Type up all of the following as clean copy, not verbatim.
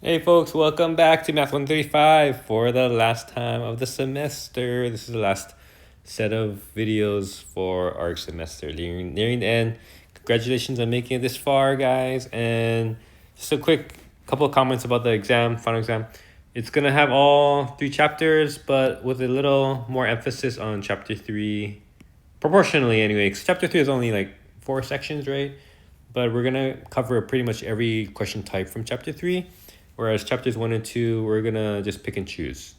Hey folks, welcome back to Math 135 for the last time of the semester. This is the last set of videos for our semester, nearing the end. Congratulations on making it this far, guys. And just a quick couple of comments about the final exam. It's gonna have all 3 chapters, but with a little more emphasis on chapter 3, proportionally anyway, because chapter 3 is only like 4 sections, right? But we're gonna cover pretty much every question type from chapter 3. Whereas chapters 1 and 2, we're going to just pick and choose.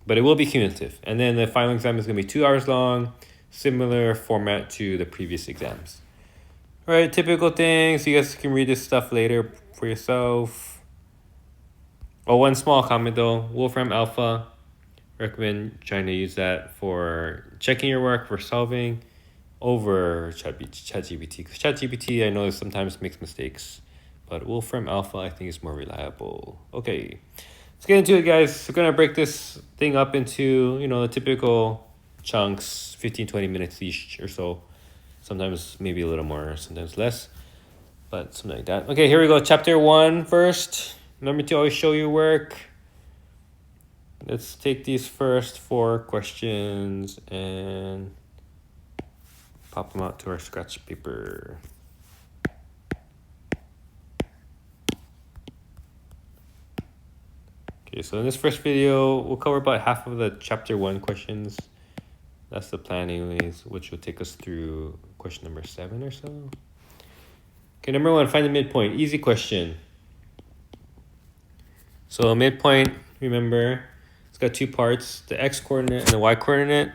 But it will be cumulative. And then the final exam is going to be 2 hours long, similar format to the previous exams. All right, typical things. You guys can read this stuff later for yourself. Oh, one small comment though. Wolfram Alpha, recommend trying to use that for checking your work, for solving over ChatGPT. Because ChatGPT, I know, sometimes makes mistakes. But Wolfram Alpha, I think, is more reliable. Okay, let's get into it, guys. We're going to break this thing up into, the typical chunks, 15, 20 minutes each or so. Sometimes maybe a little more, sometimes less, but something like that. Okay, here we go. Chapter 1 first. Number 2, always show your work. Let's take these first 4 questions and pop them out to our scratch paper. Okay, so in this first video, we'll cover about half of the chapter 1 questions. That's the plan anyways, which will take us through question number 7 or so. Okay, number 1, find the midpoint. Easy question. So midpoint, remember, it's got 2 parts, the x-coordinate and the y-coordinate.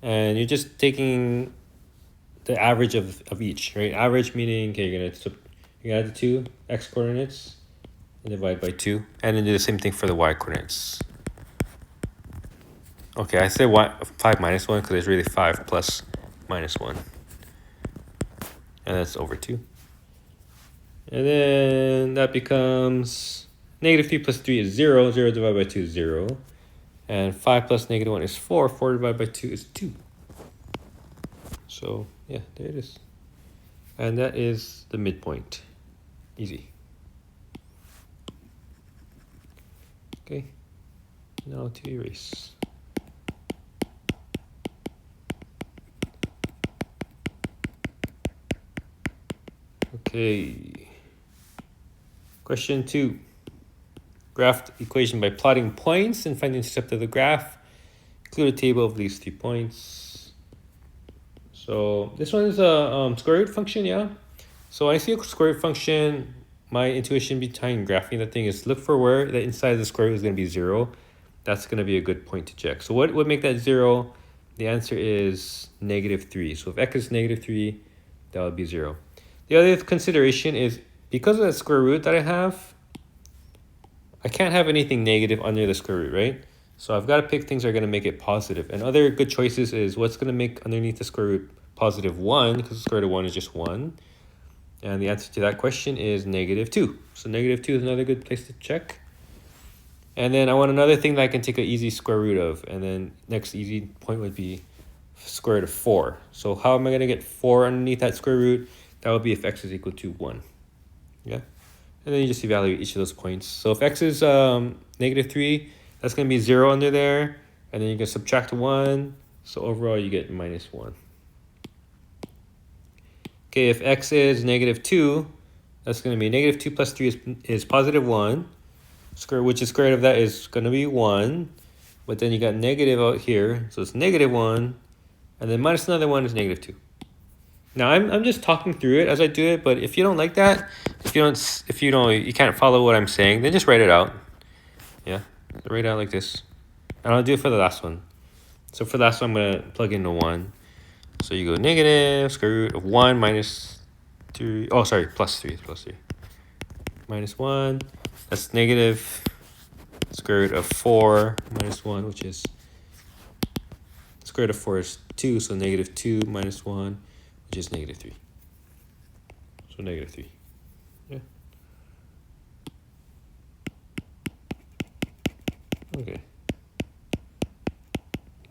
And you're just taking the average of each, right? Average meaning, okay, you're gonna add the 2 x-coordinates and divide by 2. And then do the same thing for the y-coordinates. Okay, I say 5 minus 1 because it's really 5 plus minus 1. And that's over 2. And then that becomes negative 3 plus 3 is 0. 0 divided by 2 is 0. And 5 plus negative 1 is 4. 4 divided by 2 is 2. So, yeah, there it is. And that is the midpoint. Easy. Okay, now to erase. Okay. Question 2. Graph the equation by plotting points and find the intercept of the graph. Include a table of these 3 points. So this one is a square root function, yeah? So when I see a square root function, my intuition behind graphing that thing is look for where the inside of the square root is going to be 0. That's going to be a good point to check. So what would make that 0? The answer is negative 3. So if x is negative 3, that would be 0. The other consideration is because of that square root that I have, I can't have anything negative under the square root, right? So I've got to pick things that are going to make it positive. And other good choices is what's going to make underneath the square root positive 1, because the square root of 1 is just 1. And the answer to that question is negative 2. So negative 2 is another good place to check. And then I want another thing that I can take an easy square root of. And then next easy point would be square root of 4. So how am I going to get 4 underneath that square root? That would be if x is equal to 1. Yeah. And then you just evaluate each of those points. So if x is negative 3, that's going to be 0 under there. And then you can subtract 1. So overall, you get minus 1. Okay, if x is negative 2, that's going to be negative 2 plus 3 is positive 1. Which is square root of that is going to be 1. But then you got negative out here. So it's negative 1. And then minus another 1 is negative 2. Now I'm just talking through it as I do it, but if you don't like that, if you can't follow what I'm saying, then just write it out. Yeah, write it out like this. And I'll do it for the last one. So for the last one, I'm gonna plug in the 1. So you go negative square root of 1 minus 3. Oh, sorry, plus 3. Minus 1. That's negative square root of 4 minus 1, which is square root of 4 is 2, so negative 2 minus 1, which is negative 3. So negative 3. Yeah.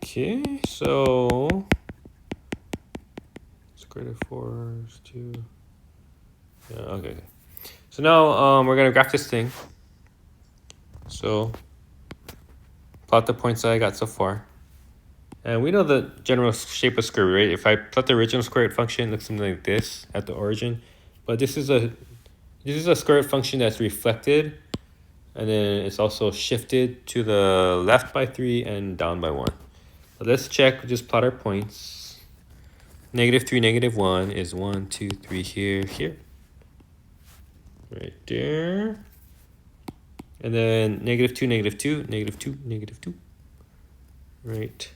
Okay, so square root of 4 is 2. Yeah, okay. So now we're going to graph this thing. So plot the points that I got so far. And we know the general shape of square root, right? If I plot the original square root function, it looks something like this at the origin. But this is a square root function that's reflected, and then it's also shifted to the left by 3 and down by 1. So let's check, just plot our points. -3, -1 is 1, 2, 3 here. Right there. And then -2, -2, -2, -2. Right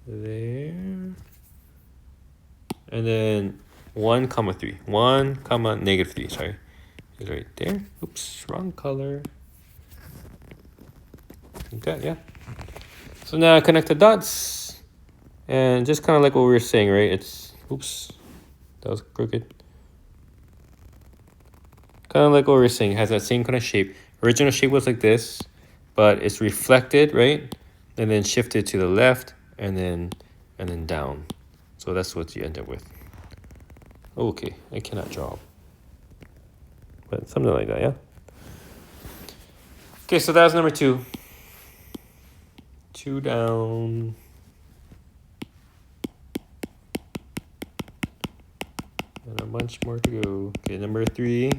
there. And then 1, 3. 1, -3, sorry. Is right there. Oops, wrong color. Okay, yeah. So now I connect the dots. And just kind of like what we were saying, right? It's, oops, that was crooked. Kind of like what we were saying, it has that same kind of shape. Original shape was like this, but it's reflected, right? And then shifted to the left and then down. So that's what you end up with. Okay, I cannot draw. But something like that, yeah? Okay, so that was number 2. 2 down. And a bunch more to go. Okay, number 3.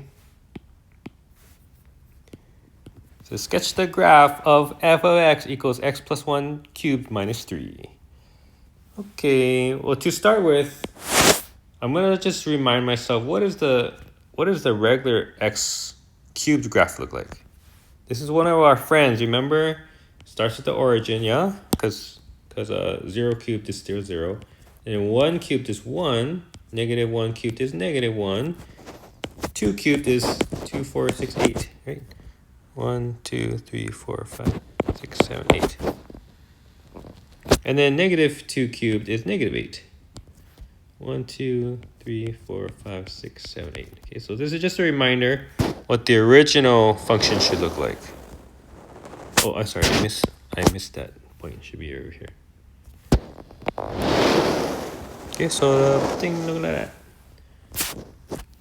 So sketch the graph of f of x equals x plus 1 cubed minus 3. Okay, well, to start with, I'm gonna just remind myself, what is the regular x cubed graph look like? This is one of our friends, remember? Starts at the origin, yeah? Because 0 cubed is still 0. And 1 cubed is 1. -1 cubed is -1. 2 cubed is 2, 4, 6, 8, right? 1, 2, 3, 4, 5, 6, 7, 8. And then -2 cubed is -8. 1, 2, 3, 4, 5, 6, 7, 8. Okay, so this is just a reminder what the original function should look like. Oh, I'm sorry, I missed that point. It should be over here. Okay, so the thing look like that.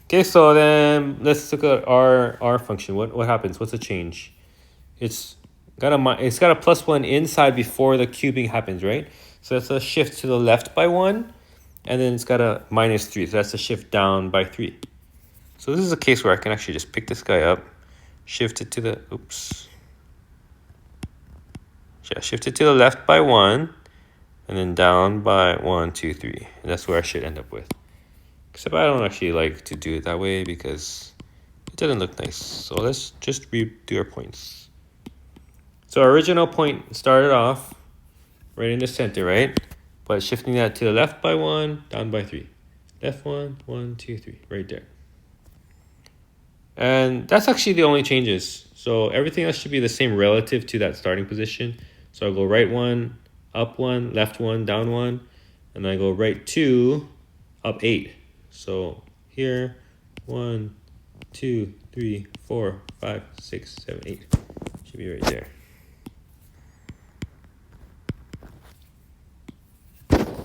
Okay, so then let's look at our function. What happens? What's the change? It's got a +1 inside before the cubing happens, right? So that's a shift to the left by 1, and then it's got a -3. So that's a shift down by 3. So this is a case where I can actually just pick this guy up, shift it to the shift it to the left by 1, and then down by 1, 2, 3. And that's where I should end up with. Except I don't actually like to do it that way because it doesn't look nice. So let's just redo our points. So our original point started off right in the center, right? But shifting that to the left by 1, down by 3. Left 1, 1, 2, 3, right there. And that's actually the only changes. So everything else should be the same relative to that starting position. So I'll go right 1, up 1, left 1, down 1. And I go right 2, up 8. So here, 1, 2, 3, 4, 5, 6, 7, 8. Should be right there.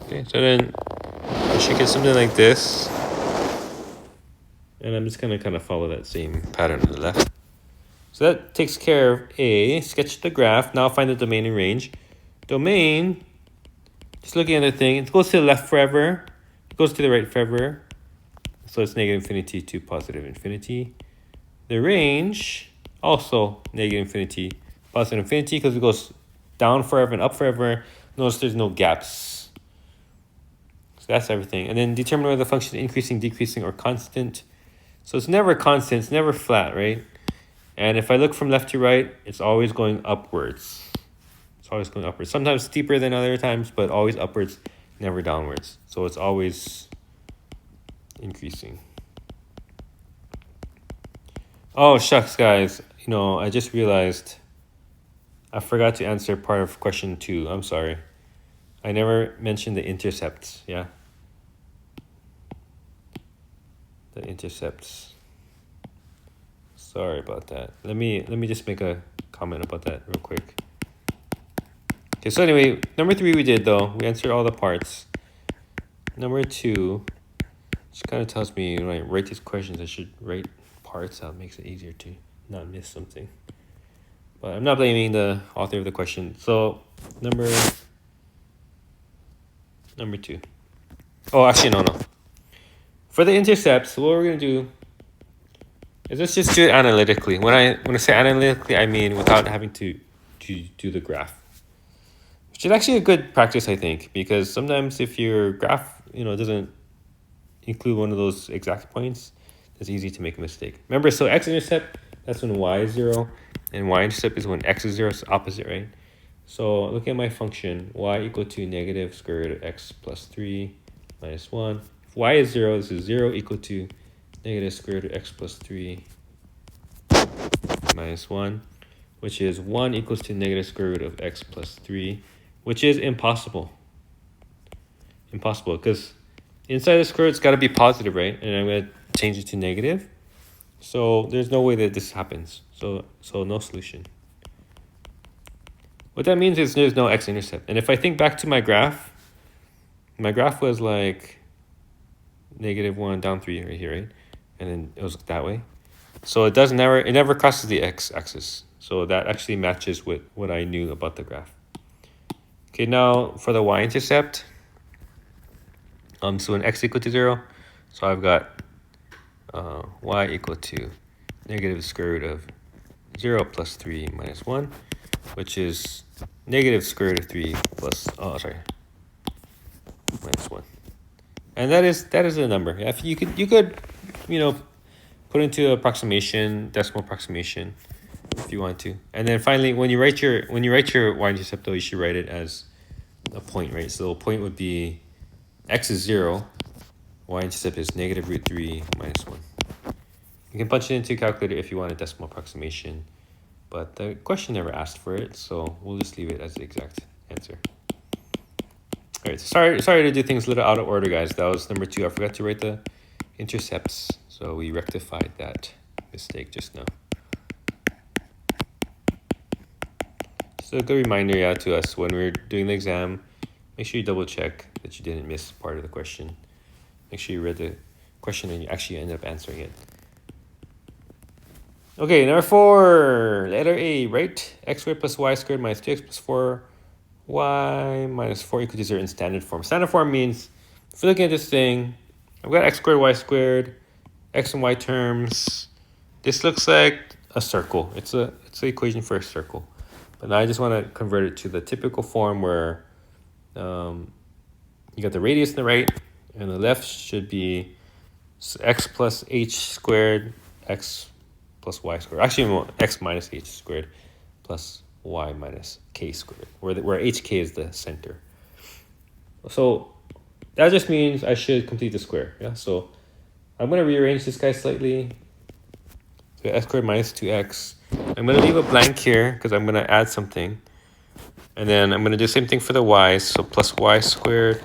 Okay, so then I should get something like this. And I'm just gonna kind of follow that same pattern on the left. So that takes care of A. Sketch the graph. Now find the domain and range. Domain, just looking at the thing, it goes to the left forever. It goes to the right forever. So it's -infinity to +infinity. The range, also -infinity, +infinity, because it goes down forever and up forever. Notice there's no gaps. So that's everything. And then determine whether the function is increasing, decreasing, or constant. So it's never constant, it's never flat, right? And if I look from left to right, it's always going upwards. It's always going upwards. Sometimes steeper than other times, but always upwards, never downwards. So it's always increasing. Oh, shucks, guys. You know, I just realized I forgot to answer part of question 2. I'm sorry. I never mentioned the intercepts, yeah? The intercepts. Sorry about that. Let me just make a comment about that real quick. Okay, so anyway, number 3 we did though. We answered all the parts. Number 2, just kind of tells me when I write these questions, I should write parts out. It makes it easier to not miss something. But I'm not blaming the author of the question. So number 2. Oh, actually, no. For the intercepts, what we're going to do is let's just do it analytically. When I say analytically, I mean without having to do the graph. Which is actually a good practice, I think, because sometimes if your graph, doesn't include one of those exact points, it's easy to make a mistake. Remember, so x-intercept, that's when y is 0, and y-intercept is when x is 0, it's opposite, right? So look at my function, y equal to negative square root of x plus 3 minus 1. If y is 0, this is 0 equal to negative square root of x plus 3 minus 1, which is 1 equals to negative square root of x plus 3, which is impossible. Impossible, because inside the square root, it's got to be positive, right? And I'm going to change it to negative. So there's no way that this happens. So no solution. What that means is there's no x-intercept. And if I think back to my graph was like -1 down 3 right here, right? And then it was that way. So it never crosses the x-axis. So that actually matches with what I knew about the graph. Okay, now for the y-intercept, so when x equal to 0, so I've got y equal to negative square root of 0 plus 3 minus 1, which is negative square root of 3 plus, minus 1. And that is a number. If you could put into approximation, decimal approximation, if you want to. And then finally, when you write your y-intercept, though, you should write it as a point, right? So the point would be x is 0, y-intercept is negative root 3 minus 1. You can punch it into a calculator if you want a decimal approximation, but the question never asked for it, so we'll just leave it as the exact answer. All right, so sorry to do things a little out of order, guys. That was number 2. I forgot to write the intercepts, so we rectified that mistake just now. So a good reminder, to us when we're doing the exam, make sure you double check that you didn't miss part of the question. Make sure you read the question and you actually end up answering it. Okay, number 4, letter A, right? X squared plus y squared minus 2x plus 4y minus 4 equal to 0 in standard form. Standard form means, if you're looking at this thing, I've got x squared, y squared, x and y terms. This looks like a circle. It's the equation for a circle. But now I just want to convert it to the typical form where you got the radius on the right, and the left should be x plus h squared, x plus y squared. Actually, x minus h squared plus y minus k squared, where hk is the center. So that just means I should complete the square. Yeah. So I'm going to rearrange this guy slightly. So x squared minus 2x. I'm going to leave a blank here because I'm going to add something. And then I'm going to do the same thing for the y. So plus y squared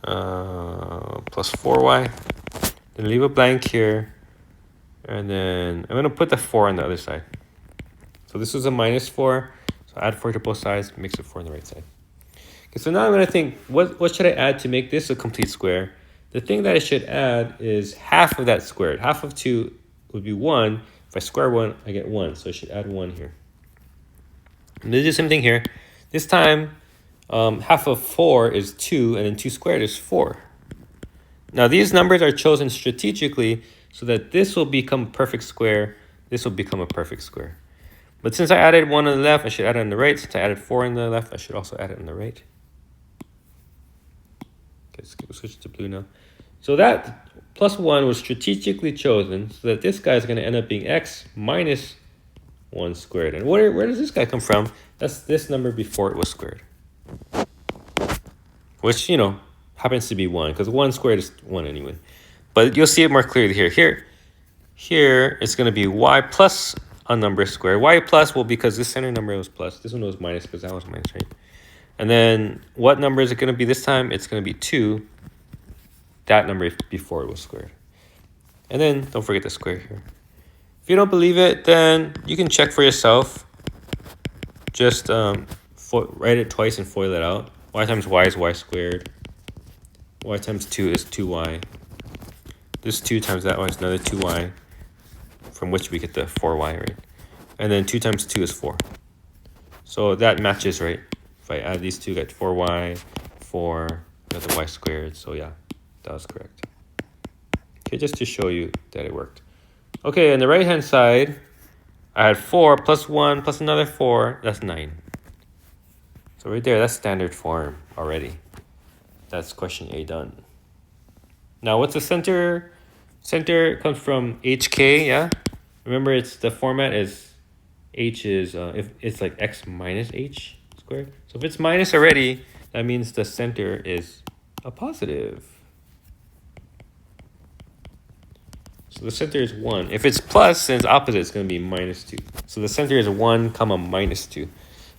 plus 4y. Then leave a blank here. And then I'm going to put the 4 on the other side. So this was a minus 4. So add 4 to both sides, makes it 4 on the right side. Okay, so now I'm going to think, what should I add to make this a complete square? The thing that I should add is half of that squared. Half of 2 would be 1. If I square 1, I get 1. So I should add 1 here. I'm going to do the same thing here. This time, half of 4 is 2, and then 2 squared is 4. Now these numbers are chosen strategically so that this will become a perfect square, this will become a perfect square. But since I added 1 on the left, I should add it on the right. Since I added 4 on the left, I should also add it on the right. Okay, let's switch to blue now. So that plus 1 was strategically chosen so that this guy is going to end up being x minus 1 squared. And where does this guy come from? That's this number before it was squared. Which, happens to be 1, because 1 squared is 1 anyway. But you'll see it more clearly here. Here it's going to be y plus a number squared. Y plus, well, because this center number was plus. This one was minus because that was minus, right? And then what number is it going to be this time? It's going to be 2. That number before it was squared. And then don't forget the square here. If you don't believe it, then you can check for yourself. Just write it twice and FOIL it out. Y times y is y squared. Y times 2 is 2y. This 2 times that y is another 2y, from which we get the 4y, right? And then 2 times 2 is 4. So that matches, right? If I add these two, I get 4y, 4, got the y squared. So yeah, that was correct. Okay, just to show you that it worked. Okay, on the right-hand side, I had 4 plus 1 plus another 4. That's 9. So right there, that's standard form already. That's question A done. Now, what's the center? Center comes from HK, yeah? Remember, it's the format is h is, if it's like x minus h squared. So if it's minus already, that means the center is a positive. So the center is 1. If it's plus, then it's opposite. It's going to be minus 2. So the center is 1 comma minus 2.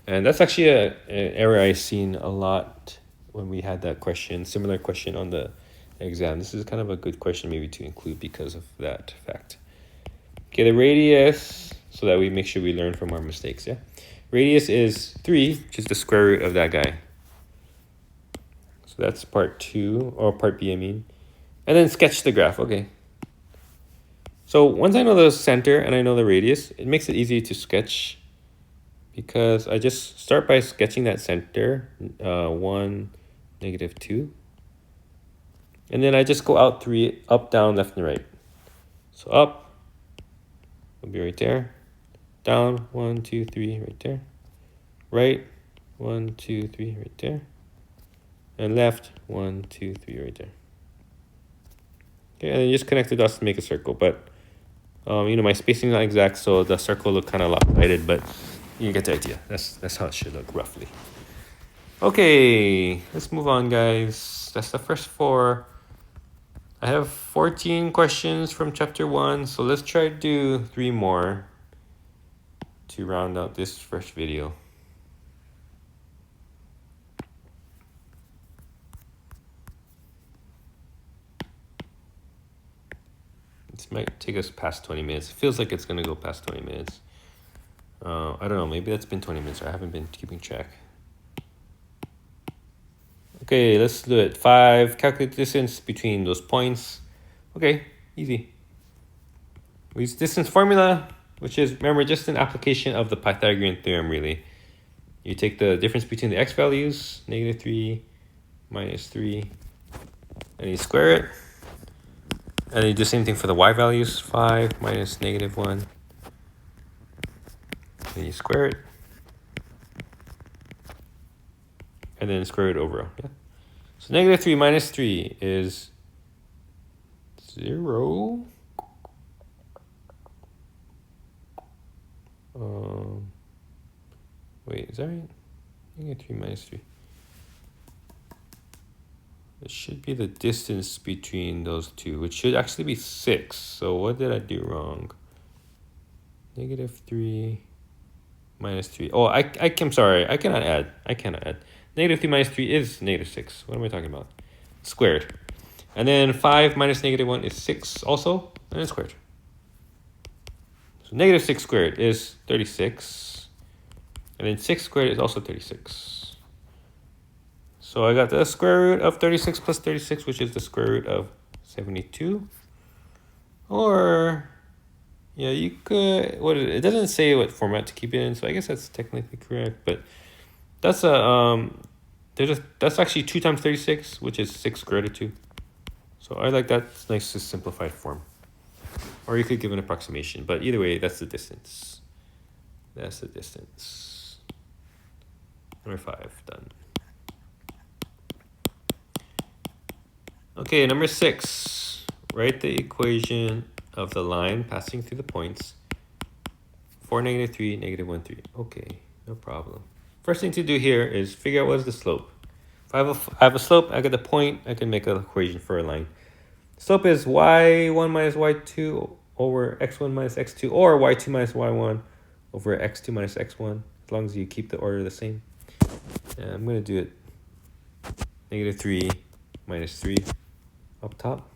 And that's actually an error I've seen a lot when we had that question, similar question on the exam. This is kind of a good question maybe to include because of that fact. Okay, the radius, so that we make sure we learn from our mistakes, yeah? Radius is 3, which is the square root of that guy. So that's part 2, or part B, I mean. And then sketch the graph, okay. So once I know the center and I know the radius, it makes it easy to sketch because I just start by sketching that center, 1, negative 2. And then I just go out 3, up, down, left, and right. So up will be right there. Down, 1, 2, 3, right there. Right, 1, 2, 3, right there. And left, 1, 2, 3, right there. Okay, and then you just connect the dots to make a circle, but you know, my spacing is not exact, so the circle look kind of lopsided, but you get the idea. That's how it should look roughly. Okay, let's move on, guys. That's the first 4. I have 14 questions from chapter 1, so let's try to do 3 more to round out this first video. This might take us past 20 minutes. It feels like it's going to go past 20 minutes. I don't know. Maybe that's been 20 minutes. I haven't been keeping track. Okay, let's do it. 5. Calculate the distance between those points. Okay, easy. We use distance formula, which is, remember, just an application of the Pythagorean theorem, really. You take the difference between the x values, negative 3, minus 3, and you square it. And you do the same thing for the y values, 5 minus negative 1. And you square it. And then square it over. Yeah. So negative 3 minus 3 is 0. Wait, is that right? Negative 3 minus 3. It should be the distance between those two, which should actually be 6. So what did I do wrong? Negative 3 minus 3. Oh, I'm sorry. I cannot add. Negative 3 minus 3 is negative 6. What am I talking about? Squared. And then 5 minus negative 1 is 6 also, and then squared. So negative 6 squared is 36. And then 6 squared is also 36. So I got the square root of 36 plus 36, which is the square root of 72. Or, yeah, you could, it doesn't say what format to keep it in, so I guess that's technically correct. But that's that's actually 2 times 36, which is 6 square root of 2. So I like that. It's nice to simplified form. Or you could give an approximation, but either way, that's the distance. That's the distance. Number 5, done. Okay, number 6. Write the equation of the line passing through the points. 4, negative 3, negative 1, 3. Okay, no problem. First thing to do here is figure out what is the slope. If I have a slope, I get a point, I can make an equation for a line. Slope is y1 minus y2 over x1 minus x2, or y2 minus y1 over x2 minus x1, as long as you keep the order the same. And I'm going to do it negative 3 minus 3 up top,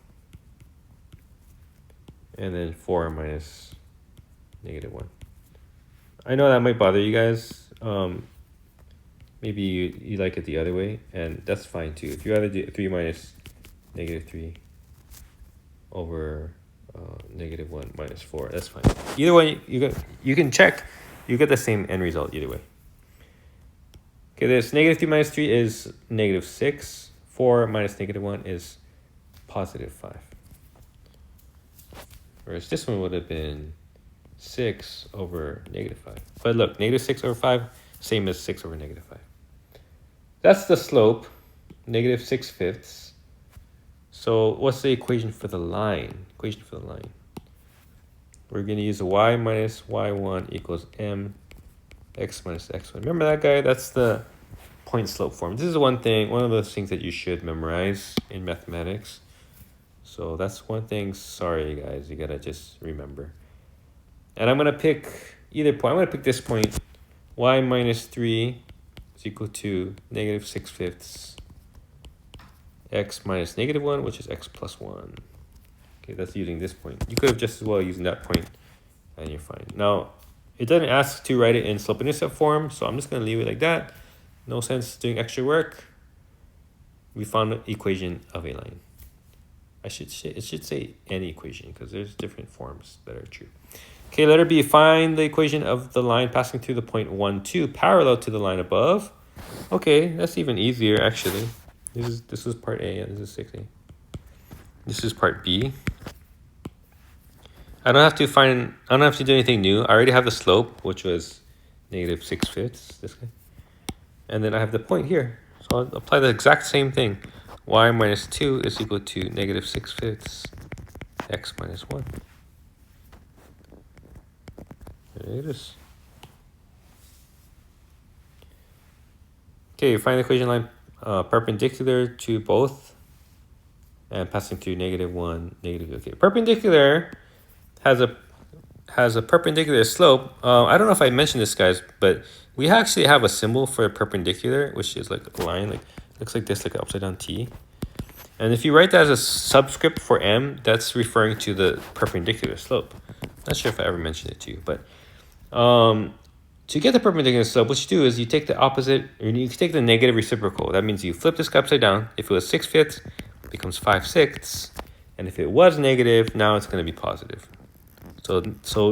and then 4 minus negative 1. I know that might bother you guys. Maybe you like it the other way, and that's fine too. If you rather do 3 minus negative 3 over -1 minus 4. That's fine. Either way, you can check. You get the same end result either way. Okay, this -3 minus 3 is -6. 4 minus -1 is +5. Whereas this one would have been 6 over -5. But look, -6 over 5, same as 6 over -5. That's the slope, -6/5. So what's the equation for the line? Equation for the line. We're going to use y minus y1 equals m x minus x1. Remember that guy? That's the point slope form. This is one of those things that you should memorize in mathematics. So that's one thing, sorry guys, you gotta just remember. And I'm gonna pick either point. I'm gonna pick this point, y minus 3 is equal to -6/5 x minus -1, which is x plus 1. Okay, that's using this point. You could have just as well used that point and you're fine. Now, it doesn't ask to write it in slope-intercept form, so I'm just gonna leave it like that. No sense doing extra work. We found the equation of a line. It should say any equation because there's different forms that are true. Okay, letter B, find the equation of the line passing through the point 1, 2, parallel to the line above. Okay, that's even easier actually. This is part A and this is 6A. This is part B. I don't have to do anything new. I already have the slope, which was -6/5, this guy. And then I have the point here. So I'll apply the exact same thing. Y minus 2 is equal to -6/5 x minus 1. There it is. Okay, find the equation line perpendicular to both and passing through -1, -2. Okay, perpendicular has a perpendicular slope. I don't know if I mentioned this, guys, but we actually have a symbol for perpendicular, which is like a line, like looks like this, like an upside down T. And if you write that as a subscript for m, that's referring to the perpendicular slope. Not sure if I ever mentioned it to you, but to get the perpendicular slope, what you do is you take the opposite, or you take the negative reciprocal. That means you flip this guy upside down. If it was 6/5, it becomes 5/6. And if it was negative, now it's going to be positive. So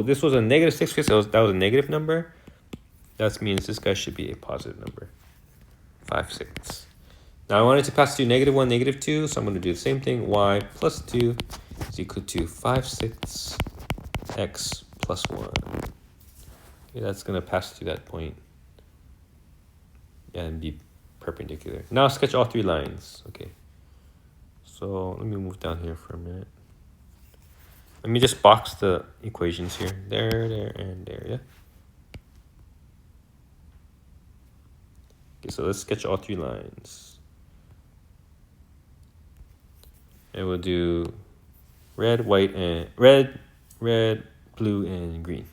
this was a -6/5, that was a negative number. That means this guy should be a positive number, 5/6. Now I wanted to pass through -1, -2, so I'm going to do the same thing. Y plus 2 is equal to 5/6 x plus 1. Okay, that's going to pass through that point and be perpendicular. Now sketch all 3 lines. Okay, so let me move down here for a minute. Let me just box the equations here. There, and there, yeah? Okay, so let's sketch all 3 lines. And we'll do red, white, and red, blue, and green.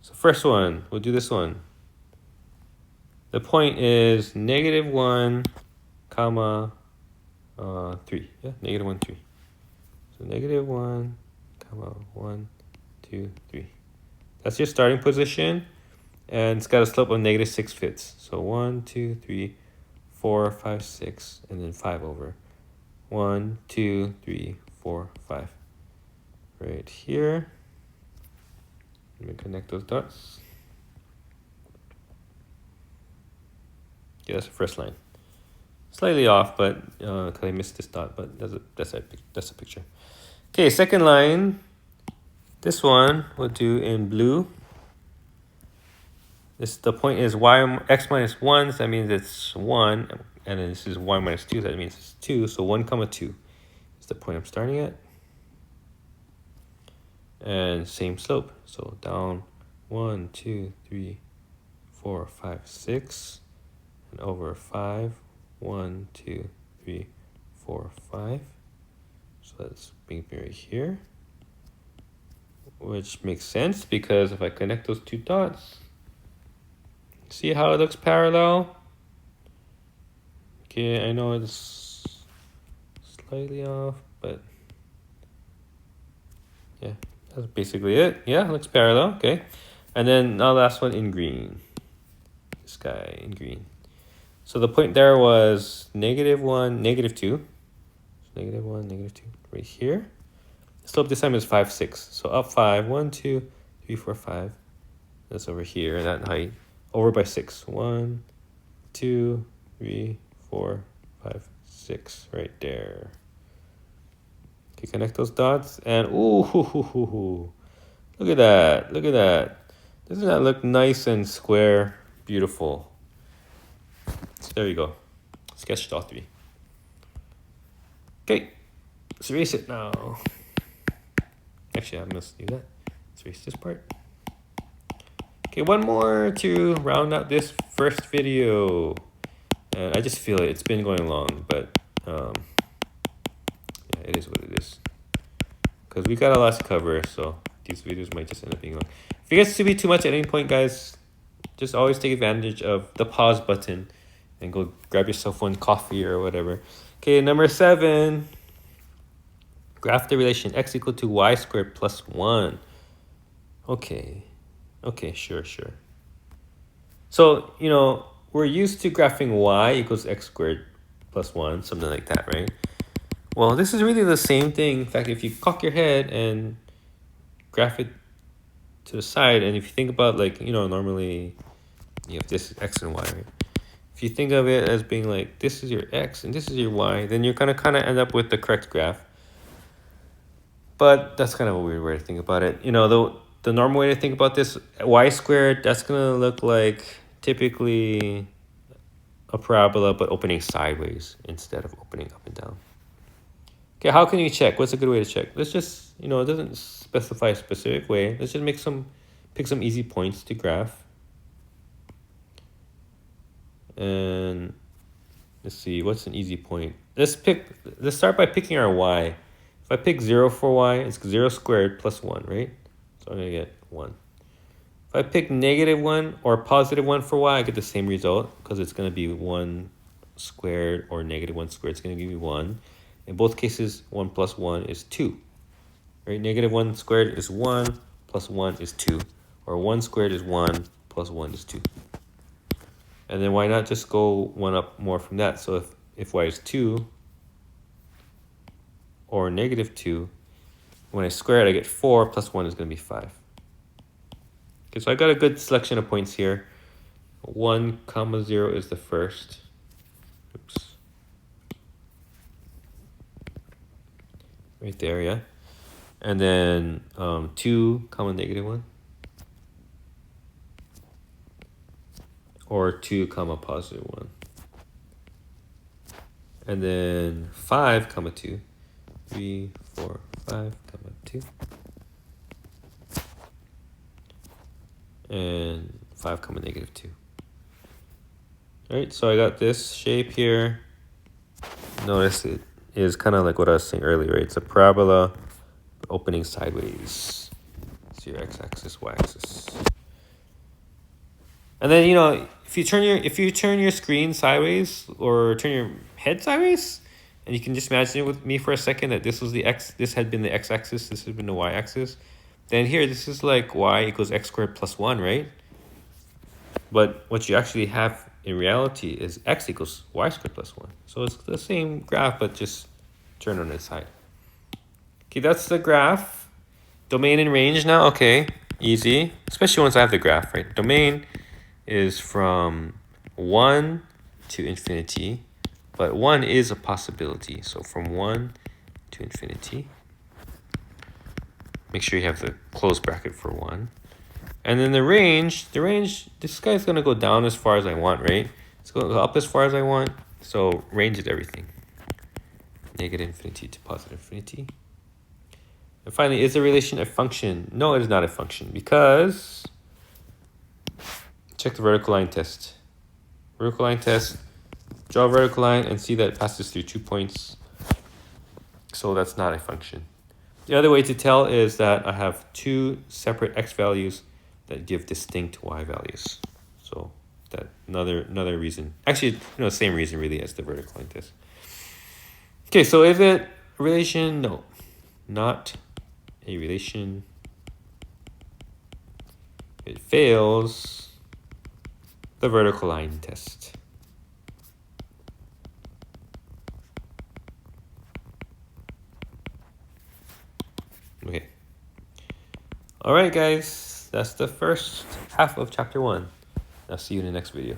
So first one, we'll do this one. The point is -1, comma, 3. Yeah, -1, 3. So -1, comma, 1, 2, 3. That's your starting position. And it's got a slope of -6/5. So 1, 2, 3, 4, 5, 6, and then 5 over. 1, 2, 3, 4, 5. Right here. Let me connect those dots. Okay, that's the first line. Slightly off, but because I missed this dot, but that's a picture. Okay, second line. This one we'll do in blue. The point is x minus 1, so that means it's 1, and then this is y minus 2, so that means it's 2, so 1, 2 is the point I'm starting at. And same slope, so down 1, 2, 3, 4, 5, 6, and over 5, 1, 2, 3, 4, 5. So that's being right here, which makes sense because if I connect those 2 dots, see how it looks parallel? Okay, I know it's slightly off, but yeah, that's basically it. Yeah, it looks parallel. Okay, and then now last one in green. This guy in green. So the point there was -1, -2. So -1, -2 right here. Slope this time is 5, 6. So up 5, 1, 2, 3, 4, 5. That's over here, that height. Over by 6. 1, 2, 3, 4, 5, 6. Right there. Okay, connect those dots. And ooh, hoo, hoo, hoo, hoo. Look at that. Look at that. Doesn't that look nice and square? Beautiful. So there you go. Sketched all 3. Okay. Let's erase it now. Actually, I must do that. Let's erase this part. Okay, one more to round out this first video. And I just feel it. It's been going long, but yeah, it is what it is. Because we got a lot to cover, so these videos might just end up being long. If it gets to be too much at any point, guys, just always take advantage of the pause button and go grab yourself one coffee or whatever. Okay, number 7. Graph the relation x equal to y squared plus 1. Okay. Okay, sure. So, we're used to graphing y equals x squared plus 1, something like that, right? Well, this is really the same thing. In fact, if you cock your head and graph it to the side, and if you think about, like, normally you have this x and y, right? If you think of it as being like, this is your x and this is your y, then you're gonna kind of end up with the correct graph. But that's kind of a weird way to think about it. The normal way to think about this, y squared, that's gonna look like typically a parabola, but opening sideways instead of opening up and down. Okay, how can you check? What's a good way to check? Let's just, it doesn't specify a specific way. Let's just pick some easy points to graph. And let's see, what's an easy point? Let's start by picking our y. If I pick 0 for y, it's 0 squared plus 1, right? So I'm going to get 1. If I pick -1 or +1 for y, I get the same result because it's going to be 1 squared or -1 squared. It's going to give me 1. In both cases, 1 plus 1 is 2. Right? -1 squared is 1 plus 1 is 2. Or 1 squared is 1 plus 1 is 2. And then why not just go one up more from that? So if y is 2 or -2, when I square it, I get 4 plus 1 is going to be 5. Okay, so I got a good selection of points here. 1, 0 is the first. Oops. Right there, yeah. And then 2, -1. Or 2, +1. And then 5, 2. 3, 4, 5, 2. And 5, -2. All right, so I got this shape here. Notice it is kind of like what I was saying earlier, right? It's a parabola opening sideways. It's your x-axis, y-axis. And then, if you turn your screen sideways or turn your head sideways, and you can just imagine it with me for a second that this had been the x-axis, this had been the y-axis. Then here, this is like y equals x squared plus 1, right? But what you actually have in reality is x equals y squared plus 1. So it's the same graph, but just turn on its side. Okay, that's the graph. Domain and range now, okay, easy. Especially once I have the graph, right? Domain is from 1 to infinity, but 1 is a possibility. So from 1 to infinity. Make sure you have the closed bracket for 1. And then the range, this guy's going to go down as far as I want, right? It's going to go up as far as I want. So range is everything. -infinity to +infinity. And finally, is the relation a function? No, it is not a function because check the vertical line test. Vertical line test, draw a vertical line and see that it passes through 2 points. So that's not a function. The other way to tell is that I have 2 separate x values that give distinct y values. So that another reason. Actually, same reason really as the vertical line test. Okay, so is it a relation? No, not a relation. It fails the vertical line test. All right, guys, that's the first half of chapter 1. I'll see you in the next video.